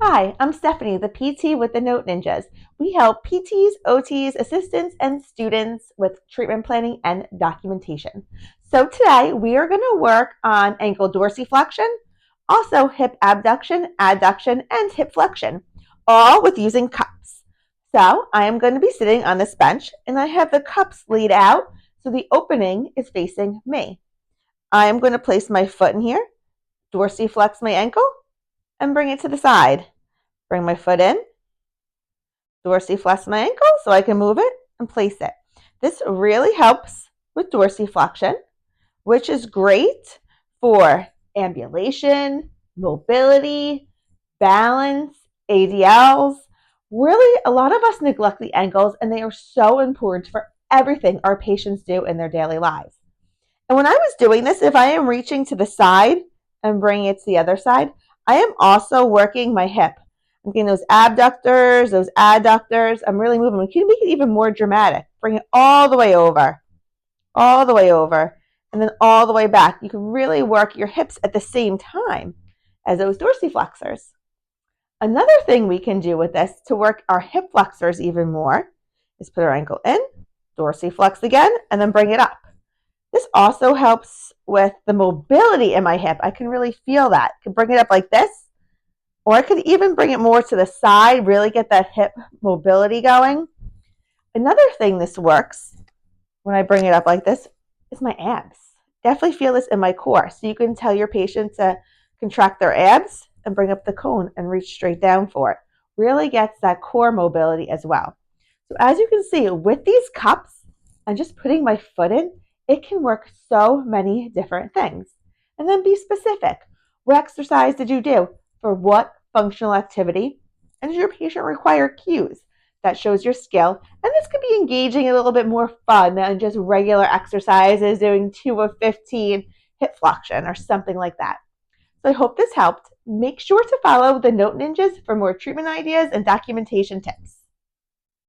Hi, I'm Stephanie, the PT with the Note Ninjas. We help PTs, OTs, assistants, and students with treatment planning and documentation. So today we are going to work on ankle dorsiflexion, also hip abduction, adduction, and hip flexion, all with using cups. So I am going to be sitting on this bench and I have the cups laid out so the opening is facing me. I am going to place my foot in here, dorsiflex my ankle, and bring it to the side. Bring my foot in, dorsiflex my ankle so I can move it and place it. This really helps with dorsiflexion, which is great for ambulation, mobility, balance, ADLs. Really, a lot of us neglect the ankles, and they are so important for everything our patients do in their daily lives. And when I was doing this, if I am reaching to the side and bringing it to the other side, I am also working my hip. I'm getting those abductors, those adductors. I'm really moving. You can make it even more dramatic. Bring it all the way over, and then all the way back. You can really work your hips at the same time as those dorsiflexors. Another thing we can do with this to work our hip flexors even more is put our ankle in, dorsiflex again, and then bring it up. This also helps with the mobility in my hip. I can really feel that. I can bring it up like this, or I could even bring it more to the side, really get that hip mobility going. Another thing this works when I bring it up like this is my abs. Definitely feel this in my core. So you can tell your patient to contract their abs and bring up the cone and reach straight down for it. Really gets that core mobility as well. So as you can see, with these cups and just putting my foot in, it can work so many different things. And then be specific. What exercise did you do for what functional activity? And does your patient require cues? That shows your skill. And this could be engaging, a little bit more fun than just regular exercises, doing 2 of 15 hip flexion or something like that. So I hope this helped. Make sure to follow the Note Ninjas for more treatment ideas and documentation tips.